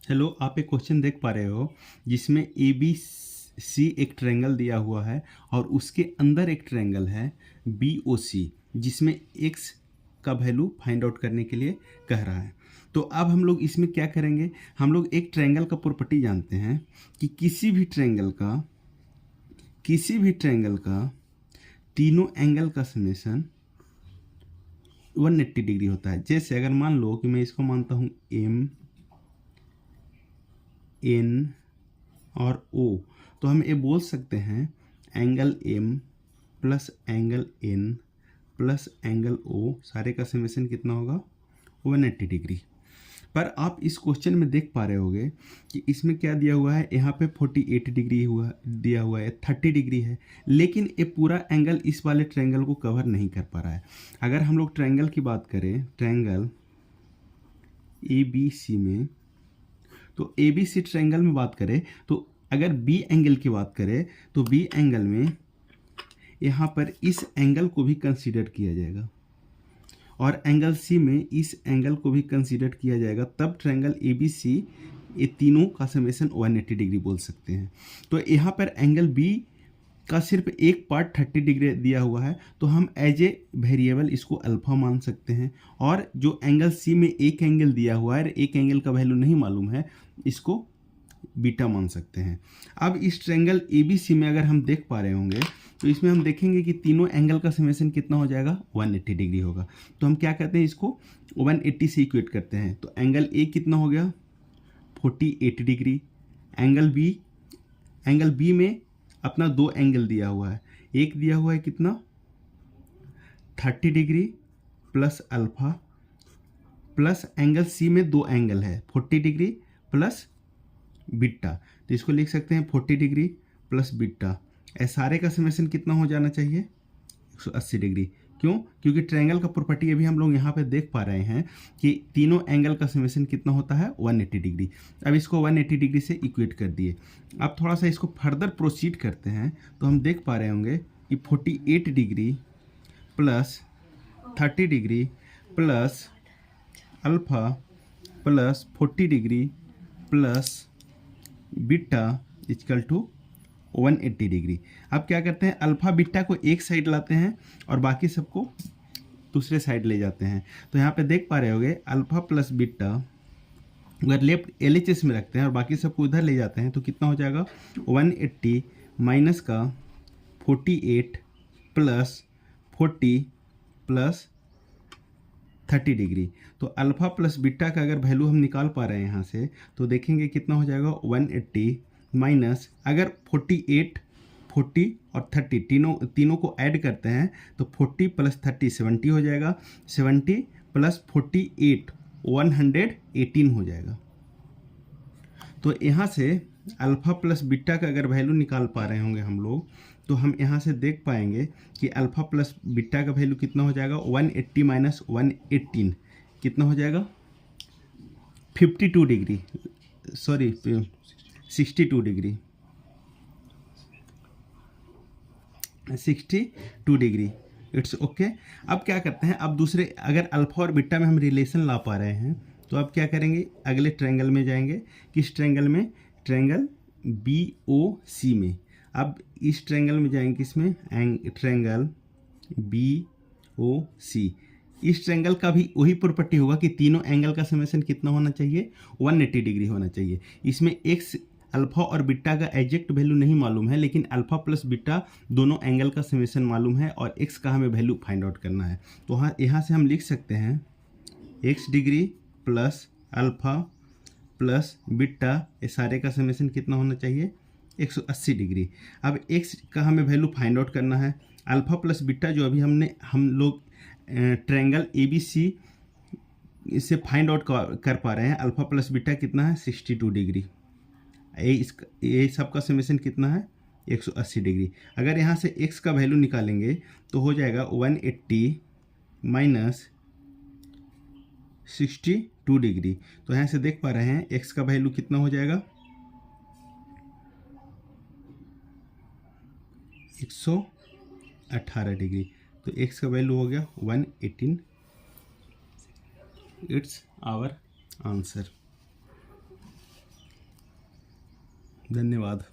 चलो, आप एक क्वेश्चन देख पा रहे हो जिसमें ए बी सी एक ट्रायंगल दिया हुआ है और उसके अंदर एक ट्रायंगल है बी ओ सी, जिसमें एक्स का वैल्यू फाइंड आउट करने के लिए कह रहा है। तो अब हम लोग इसमें क्या करेंगे, हम लोग एक ट्रायंगल का प्रॉपर्टी जानते हैं कि किसी भी ट्रायंगल का तीनों एंगल का समेशन 180 डिग्री होता है। जैसे अगर मान लो कि मैं इसको मानता हूँ एम, एन और ओ, तो हम ये बोल सकते हैं angle M plus angle N plus angle O सारे का समेशन कितना होगा 180 डिग्री। पर आप इस क्वेश्चन में देख पा रहे होगे कि इसमें क्या दिया हुआ है, यहाँ पे 48 डिग्री दिया हुआ है, 30 डिग्री है, लेकिन ये पूरा एंगल इस वाले ट्रायंगल को कवर नहीं कर पा रहा है। अगर हम लोग ट्रायंगल की बात करें, ट्रायंगल ए बी सी में, तो ए बी सी ट्रायंगल में बात करें तो अगर बी एंगल की बात करें तो बी एंगल में यहाँ पर इस एंगल को भी कंसीडर किया जाएगा और एंगल सी में इस एंगल को भी कंसीडर किया जाएगा, तब ट्रायंगल ए बी सी ये तीनों का समेशन 180 डिग्री बोल सकते हैं। तो यहाँ पर एंगल बी का सिर्फ एक पार्ट 30 डिग्री दिया हुआ है, तो हम एज ए वेरिएबल इसको अल्फा मान सकते हैं, और जो एंगल सी में एक एंगल दिया हुआ है, एक एंगल का वैल्यू नहीं मालूम है, इसको बीटा मान सकते हैं। अब इस ट्रायंगल ए बी सी में अगर हम देख पा रहे होंगे तो इसमें हम देखेंगे कि तीनों एंगल का समेशन कितना हो जाएगा 180 डिग्री होगा। तो हम क्या कहते हैं, इसको 180 से इक्वेट करते हैं। तो एंगल ए कितना हो गया 48 डिग्री, एंगल बी में अपना दो एंगल दिया हुआ है, एक दिया हुआ है कितना 30 degree plus alpha, plus angle C में दो एंगल है 40 डिग्री प्लस बीटा, तो इसको लिख सकते हैं 40 डिग्री प्लस बीटा। सारे का समेशन कितना हो जाना चाहिए 180 डिग्री। क्यों? क्योंकि ट्रायंगल का प्रॉपर्टी अभी हम लोग यहाँ पे देख पा रहे हैं कि तीनों एंगल का समेशन कितना होता है 180 डिग्री। अब इसको 180 डिग्री से इक्वेट कर दिए। अब थोड़ा सा इसको फर्दर प्रोसीड करते हैं तो हम देख पा रहे होंगे कि 48 degree plus 30 degree plus alpha plus 40 degree plus beta equal to 180 degree. अब क्या करते हैं, अल्फा बीटा को एक साइड लाते हैं और बाकी सबको दूसरे साइड ले जाते हैं। तो यहाँ पे देख पा रहे होगे अल्फा प्लस बीटा अगर लेफ्ट एलएचएस में रखते हैं और बाकी सबको उधर ले जाते हैं तो कितना हो जाएगा 180 माइनस का 48 प्लस 40 प्लस 30 डिग्री। तो अल्फा प्लस बीटा का अगर वैल्यू हम निकाल पा रहे हैं यहाँ से, तो देखेंगे कितना हो जाएगा 180 माइनस, अगर 48 40 और 30 तीनों को ऐड करते हैं तो 40 प्लस 30 70 हो जाएगा, 70 प्लस 48 118 हो जाएगा। तो यहाँ से अल्फ़ा प्लस बीटा का अगर वैल्यू निकाल पा रहे होंगे हम लोग, तो हम यहाँ से देख पाएंगे कि अल्फ़ा प्लस बीटा का वैल्यू कितना हो जाएगा 180 माइनस 118 कितना हो जाएगा 52 degree, sorry 62 degree, 62 degree. It's okay. अब क्या करते हैं, अब दूसरे अगर अल्फ़ा और बीटा में हम रिलेशन ला पा रहे हैं तो अब क्या करेंगे, अगले ट्रायंगल में जाएंगे। किस ट्रायंगल में, ट्रायंगल बी ओ सी में। अब इस ट्रायंगल में जाएंगे किसमें, ट्रायंगल बी ओ सी। इस ट्रायंगल का भी वही प्रॉपर्टी होगा कि तीनों एंगल का समेशन कितना होना चाहिए 180 डिग्री होना चाहिए। इसमें एक्स अल्फ़ा और बीटा का एग्जैक्ट वैल्यू नहीं मालूम है, लेकिन अल्फ़ा प्लस बीटा दोनों एंगल का समेशन मालूम है और एक्स का हमें वैल्यू फाइंड आउट करना है। तो हाँ, यहाँ से हम लिख सकते हैं x degree plus alpha plus beta, ये सारे का समेशन कितना होना चाहिए 180 डिग्री। अब एक्स का हमें वैल्यू फाइंड आउट करना है। अल्फ़ा प्लस बीटा जो अभी हम लोग ट्रायंगल ए बी सी इससे फाइंड आउट कर पा रहे हैं, अल्फ़ा प्लस बीटा कितना है 62 डिग्री। ये सब का समेशन कितना है 180 डिग्री। अगर यहाँ से x का वैल्यू निकालेंगे तो हो जाएगा 180 माइनस 62 डिग्री। तो यहाँ से देख पा रहे हैं x का वैल्यू कितना हो जाएगा 118 डिग्री। तो x का वैल्यू हो गया 118। It's our answer. धन्यवाद।